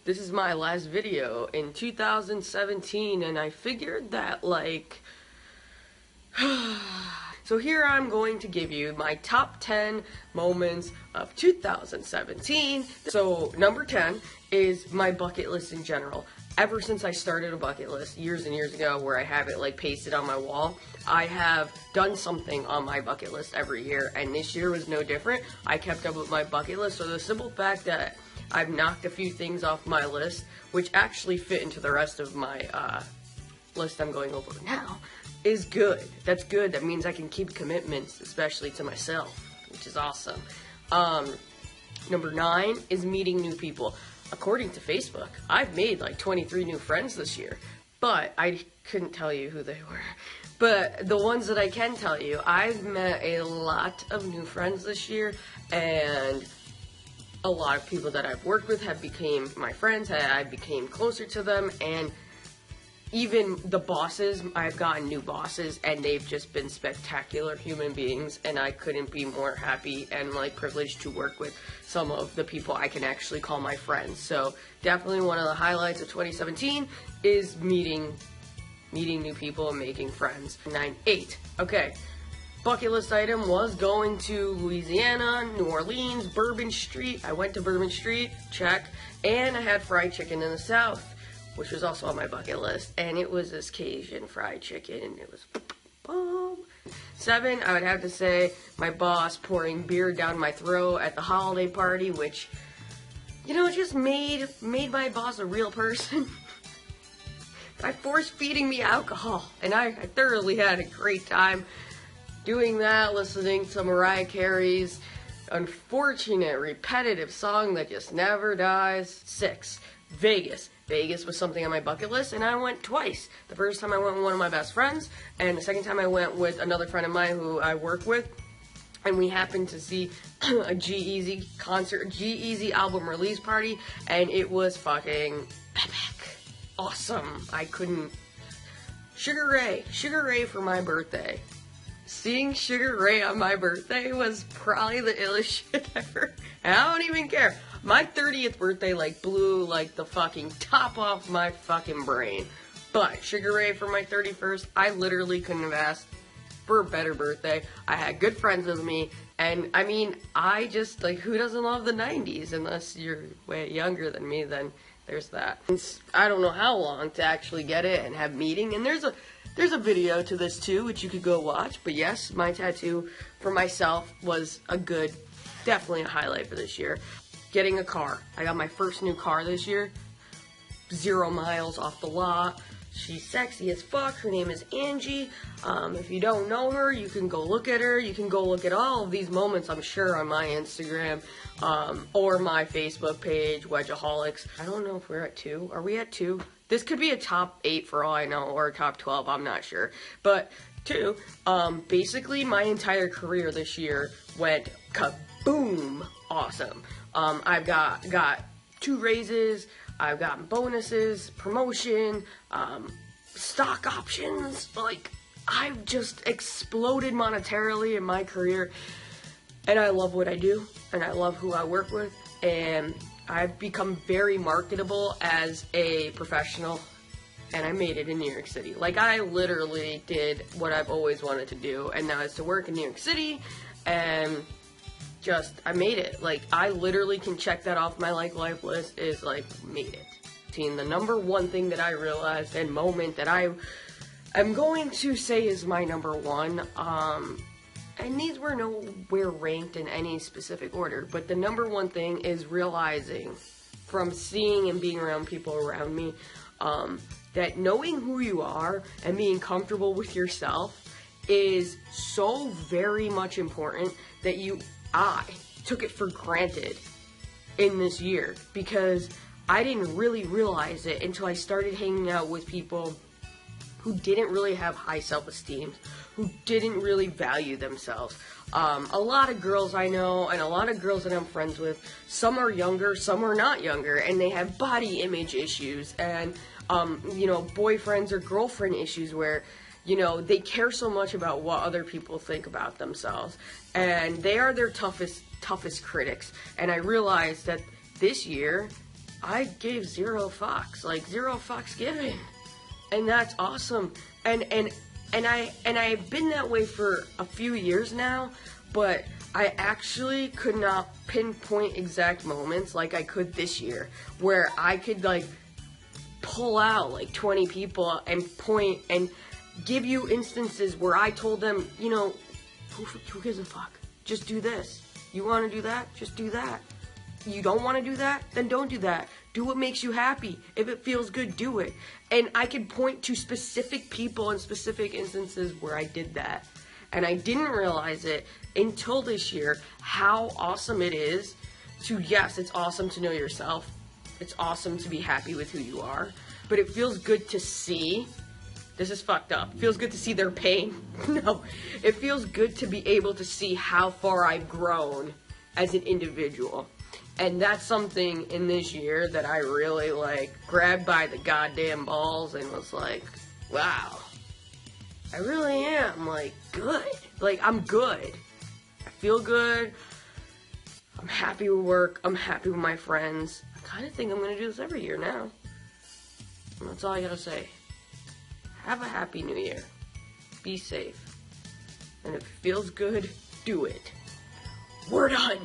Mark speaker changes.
Speaker 1: this is my last video in 2017, and I figured that, like, so here I'm going to give you my top 10 moments of 2017. So number 10 is my bucket list in general. Ever since I started a bucket list years and years ago, where I have it like pasted on my wall, I have done something on my bucket list every year, and this year was no different. I kept up with my bucket list, so the simple fact that I've knocked a few things off my list, which actually fit into the rest of my list I'm going over now, is good. That's good. That means I can keep commitments, especially to myself, which is awesome. Number 9 is meeting new people. According to Facebook, I've made like 23 new friends this year, but I couldn't tell you who they were. But the ones that I can tell you, I've met a lot of new friends this year, and a lot of people that I've worked with have became my friends. I became closer to them, and even the bosses, I've gotten new bosses, and they've just been spectacular human beings, and I couldn't be more happy and like privileged to work with some of the people I can actually call my friends. So definitely one of the highlights of 2017 is meeting new people and making friends. 8. Okay. Bucket list item was going to Louisiana, New Orleans, Bourbon Street. I went to Bourbon Street, check, and I had fried chicken in the South, which was also on my bucket list, and it was this Cajun fried chicken, and it was bomb. 7, I would have to say my boss pouring beer down my throat at the holiday party, which, you know, it just made my boss a real person by force-feeding me alcohol, and I thoroughly had a great time doing that, listening to Mariah Carey's unfortunate, repetitive song that just never dies. 6, Vegas. Vegas was something on my bucket list, and I went twice. The first time I went with one of my best friends, and the second time I went with another friend of mine who I work with, and we happened to see a G-Eazy concert, G-Eazy album release party, and it was fucking epic. Awesome. I couldn't... Sugar Ray for my birthday. Seeing Sugar Ray on my birthday was probably the illest shit ever. And I don't even care. My 30th birthday, like, blew, like, the fucking top off my fucking brain. But Sugar Ray for my 31st, I literally couldn't have asked for a better birthday. I had good friends with me, and, I mean, I just, like, who doesn't love the 90s? Unless you're way younger than me, then there's that. I don't know how long to actually get it and have meeting, and there's a video to this too, which you could go watch. But yes, my tattoo for myself was definitely a highlight for this year. Getting a car. I got my first new car this year. 0 miles off the lot. She's sexy as fuck. Her name is Angie. If you don't know her, you can go look at her. You can go look at all of these moments, I'm sure, on my Instagram or my Facebook page, Wedgeaholics. I don't know if we're at 2. Are we at 2? This could be a top 8 for all I know, or a top 12, I'm not sure. But 2, basically my entire career this year went kaboom awesome. I've got 2 raises, I've gotten bonuses, promotion, stock options. Like, I've just exploded monetarily in my career, and I love what I do, and I love who I work with, and I've become very marketable as a professional, and I made it in New York City. Like, I literally did what I've always wanted to do, and that is to work in New York City, and I made it. Like, I literally can check that off my life list, is like, made it. The number 1 thing that I realized and moment that I am going to say is my number 1, and these were nowhere ranked in any specific order, but the number 1 thing is realizing from seeing and being around people around me, that knowing who you are and being comfortable with yourself is so very much important that I took it for granted in this year, because I didn't really realize it until I started hanging out with people who didn't really have high self-esteem, who didn't really value themselves. A lot of girls I know, and a lot of girls that I'm friends with, some are younger, some are not younger, and they have body image issues, and, boyfriends or girlfriend issues where, they care so much about what other people think about themselves, and they are their toughest critics. And I realized that this year, I gave zero fucks, like zero fucks given. And that's awesome. And I've been that way for a few years now, but I actually could not pinpoint exact moments like I could this year, where I could like pull out like 20 people and point and give you instances where I told them, you know, who gives a fuck? Just do this. You want to do that? Just do that. You don't want to do that? Then don't do that. Do what makes you happy. If it feels good, do it. And I could point to specific people and specific instances where I did that. And I didn't realize it until this year, how awesome it is to, yes, it's awesome to know yourself. It's awesome to be happy with who you are. But it feels good to see. This is fucked up. It feels good to see their pain. No. It feels good to be able to see how far I've grown as an individual. And that's something in this year that I really, like, grabbed by the goddamn balls and was like, wow, I really am, like, good. Like, I'm good. I feel good. I'm happy with work. I'm happy with my friends. I kind of think I'm going to do this every year now. And that's all I got to say. Have a happy new year. Be safe. And if it feels good, do it. We're done.